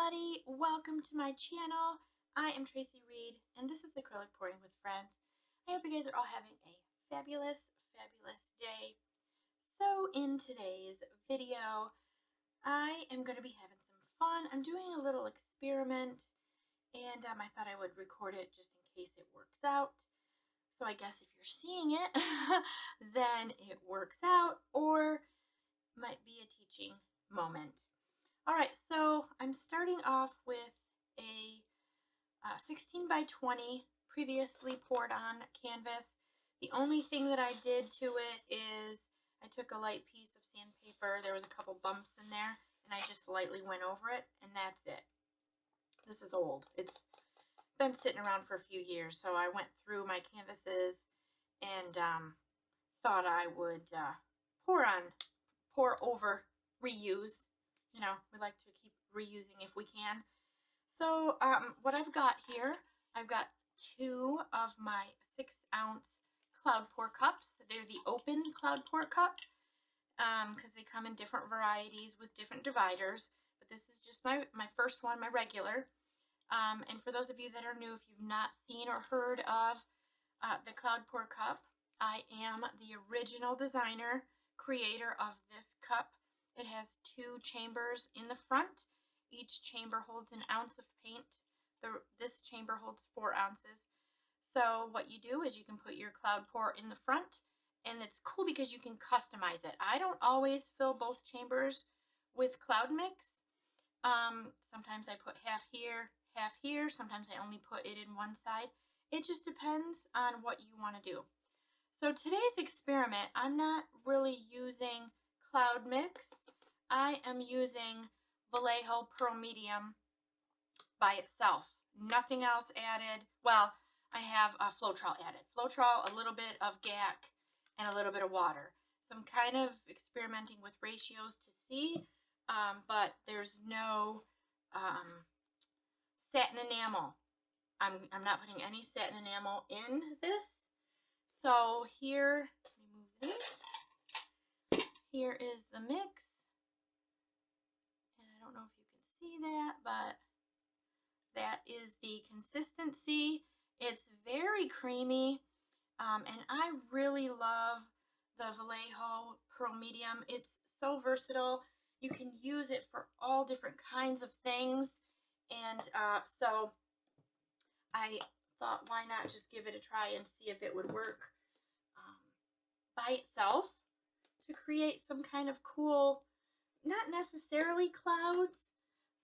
everybody, welcome to my channel. I am Tracie Reed and this is Acrylic Pouring with Friends. I hope you guys are all having a fabulous day. So in today's video, I am going to be having some fun. I'm doing a little experiment and I thought I would record it just in case it works out. So I guess if you're seeing it, then it works out or might be a teaching moment. Alright, so I'm starting off with a 16 by 20 previously poured on canvas. The only thing that I did to it is I took a light piece of sandpaper. There was a couple bumps in there and I just lightly went over it and that's it. This is old. It's been sitting around for a few years, so I went through my canvases and thought I would pour over, reuse. You know, we like to keep reusing if we can. So what I've got here, I've got two of my 6-ounce cloud pour cups. They're the open cloud pour cup because they come in different varieties with different dividers. But this is just my first one, my regular. And for those of you that are new, if you've not seen or heard of the cloud pour cup, I am the original designer, creator of this cup. It has 2 chambers in the front. Each chamber holds an ounce of paint. This chamber holds 4 ounces. So what you do is you can put your cloud pour in the front, and it's cool because you can customize it. I don't always fill both chambers with cloud mix. Sometimes I put half here, half here. Sometimes I only put it in one side. It just depends on what you want to do. So today's experiment, I'm not really using cloud mix. I am using Vallejo Pearl Medium by itself. Nothing else added. Well, I have Floetrol added. Floetrol, a little bit of GAC, and a little bit of water. So I'm kind of experimenting with ratios to see, but there's no satin enamel. I'm not putting any satin enamel in this. So here, let me move this. Here is the mix, and I don't know if you can see that, but that is the consistency. It's very creamy, and I really love the Vallejo Pearl Medium. It's so versatile. You can use it for all different kinds of things, and so I thought, why not just give it a try and see if it would work by itself, to create some kind of cool, not necessarily clouds,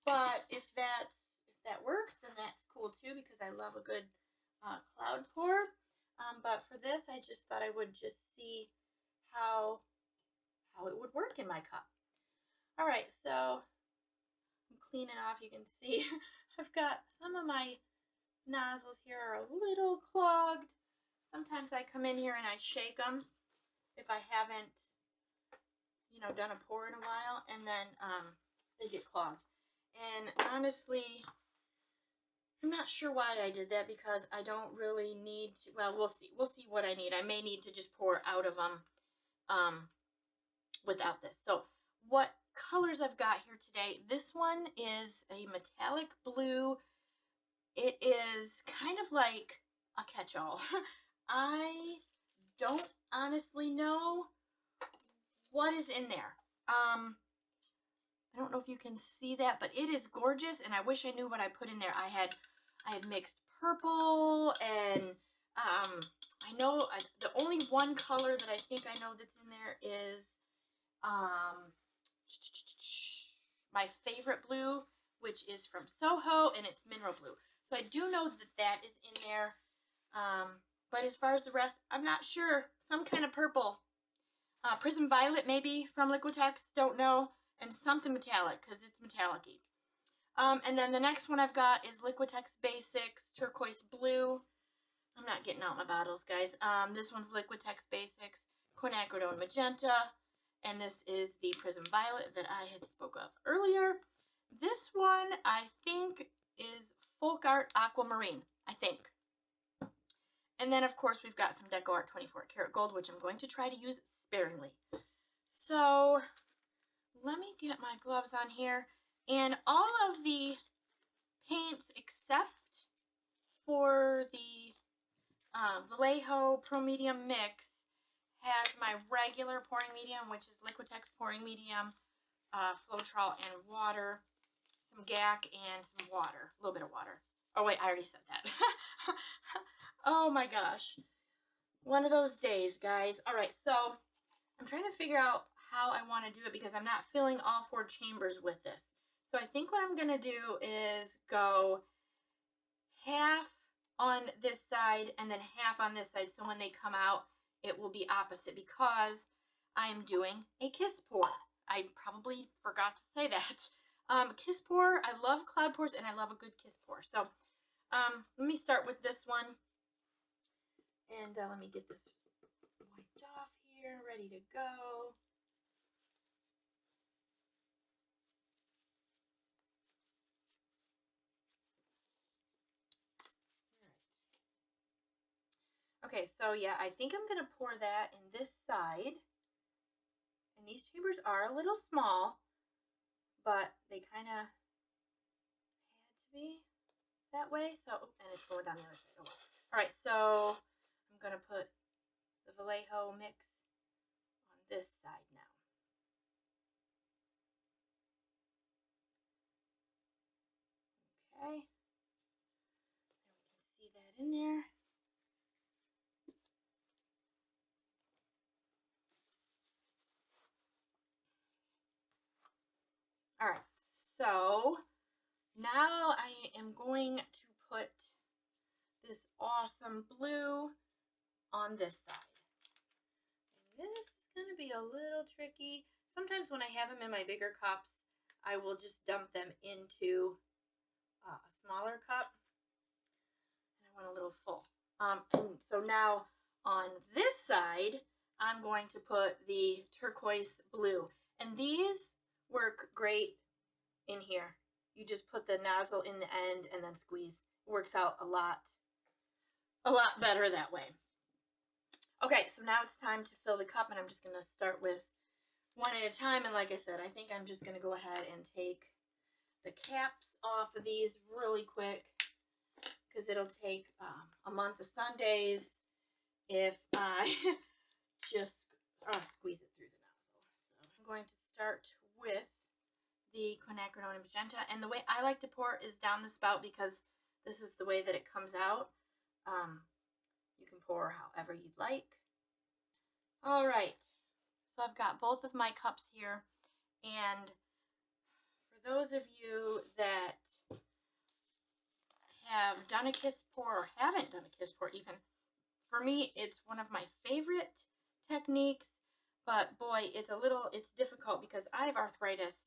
but if that works, then that's cool too, because I love a good cloud pour. But for this, I just thought I would just see how it would work in my cup. All right, so I'm cleaning off. You can see I've got some of my nozzles here are a little clogged. Sometimes I come in here and I shake them if I haven't, you know, done a pour in a while, and then they get clogged. And honestly, I'm not sure why I did that, because I don't really need to. Well, we'll see what I need. I may need to just pour out of them without this. So what colors I've got here today, this one is a metallic blue. It is kind of like a catch-all. I don't honestly know what is in there. I don't know if you can see that, but it is gorgeous, and I wish I knew what I put in there. I had mixed purple, and I know the only one color that I think I know that's in there is my favorite blue, which is from Soho, and it's mineral blue. So I do know that that is in there, but as far as the rest, I'm not sure. Some kind of purple. Prism Violet maybe from Liquitex, don't know. And something metallic, because it's metallic-y. And then the next one I've got is Liquitex Basics Turquoise Blue. I'm not getting out my bottles, guys. This one's Liquitex Basics Quinacridone Magenta. And this is the Prism Violet that I had spoke of earlier. This one, I think, is FolkArt Aquamarine, I think. And then, of course, we've got some DecoArt 24 karat gold, which I'm going to try to use sparingly. So let me get my gloves on here. And all of the paints except for the Vallejo Pearl Medium mix has my regular pouring medium, which is Liquitex pouring medium, Floetrol and water, some GAC and some water, a little bit of water. Oh wait, I already said that. Oh my gosh. One of those days, guys. All right, so I'm trying to figure out how I want to do it because I'm not filling all 4 chambers with this. So I think what I'm going to do is go half on this side and then half on this side. So when they come out, it will be opposite because I'm doing a kiss pour. I probably forgot to say that. Kiss pour, I love cloud pours and I love a good kiss pour. So let me start with this one. And let me get this wiped off here, ready to go. Okay, so yeah, I think I'm going to pour that in this side. And these chambers are a little small, but they kind of had to be that way. So, and it's going down the other side. Oh, well. All right, so I'm going to put the Vallejo mix on this side now. Okay. There we can see that in there. All right, so now I am going to put this awesome blue on this side. And this is going to be a little tricky. Sometimes when I have them in my bigger cups, I will just dump them into a smaller cup. And I want a little full. And so now on this side, I'm going to put the turquoise blue. And these work great in here. You just put the nozzle in the end and then squeeze. It works out a lot better that way. Okay, so now it's time to fill the cup, and I'm just going to start with one at a time. And like I said, I think I'm just going to go ahead and take the caps off of these really quick because it'll take a month of Sundays if I just squeeze it through the nozzle. So I'm going to start with the Quinacridone and Magenta, and the way I like to pour is down the spout because this is the way that it comes out. You can pour however you'd like. All right, so I've got both of my cups here, and for those of you that have done a kiss pour or haven't done a kiss pour even, for me it's one of my favorite techniques, but boy, it's difficult because I have arthritis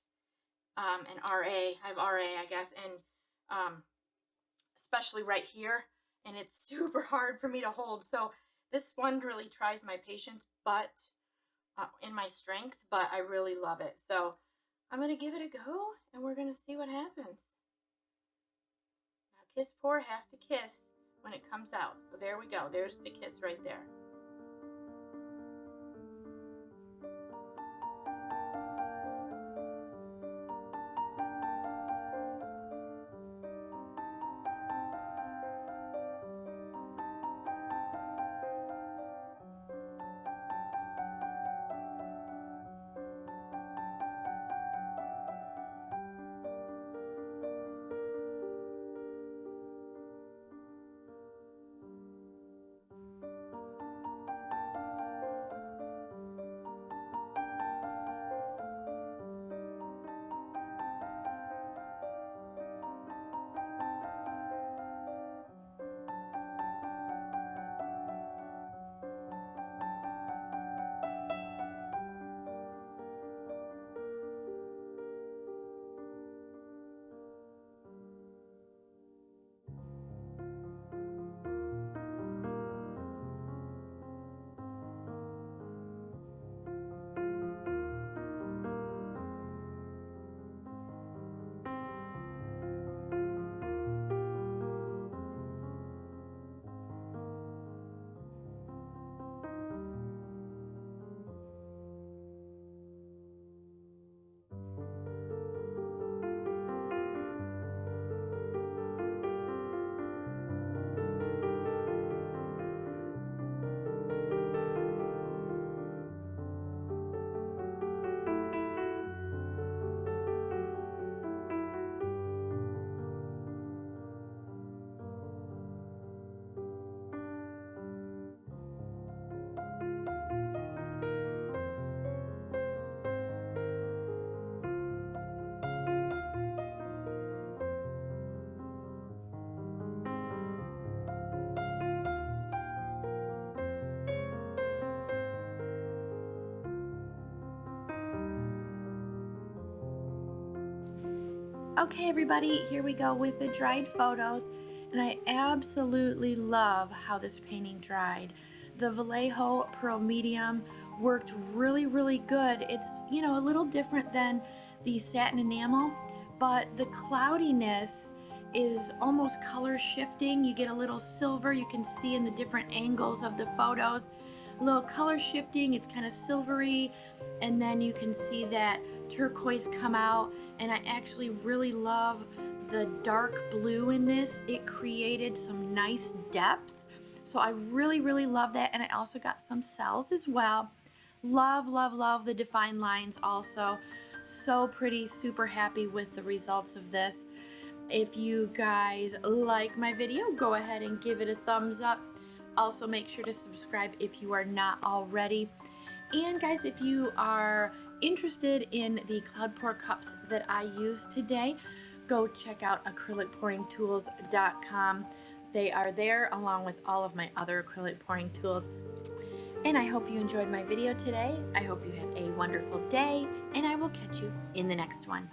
and RA. I have RA, I guess, and especially right here, and it's super hard for me to hold. So this one really tries my patience, but in my strength, but I really love it. So I'm going to give it a go, and we're going to see what happens. Now, kiss pour has to kiss when it comes out. So there we go. There's the kiss right there. Okay, everybody, here we go with the dried photos, and I absolutely love how this painting dried. The Vallejo Pearl Medium worked really, really good. It's, you know, a little different than the satin enamel, but the cloudiness is almost color shifting. You get a little silver, you can see in the different angles of the photos. A little color shifting, it's kind of silvery, and then you can see that turquoise come out, and I actually really love the dark blue in this. It created some nice depth, so I really, really love that. And I also got some cells as well. Love, love, love the defined lines also. So pretty, super happy with the results of this. If you guys like my video, go ahead and give it a thumbs up. Also, make sure to subscribe if you are not already. And guys, if you are interested in the cloud pour cups that I use today, go check out acrylicpouringtools.com. They are there along with all of my other acrylic pouring tools. And I hope you enjoyed my video today. I hope you have a wonderful day, and I will catch you in the next one.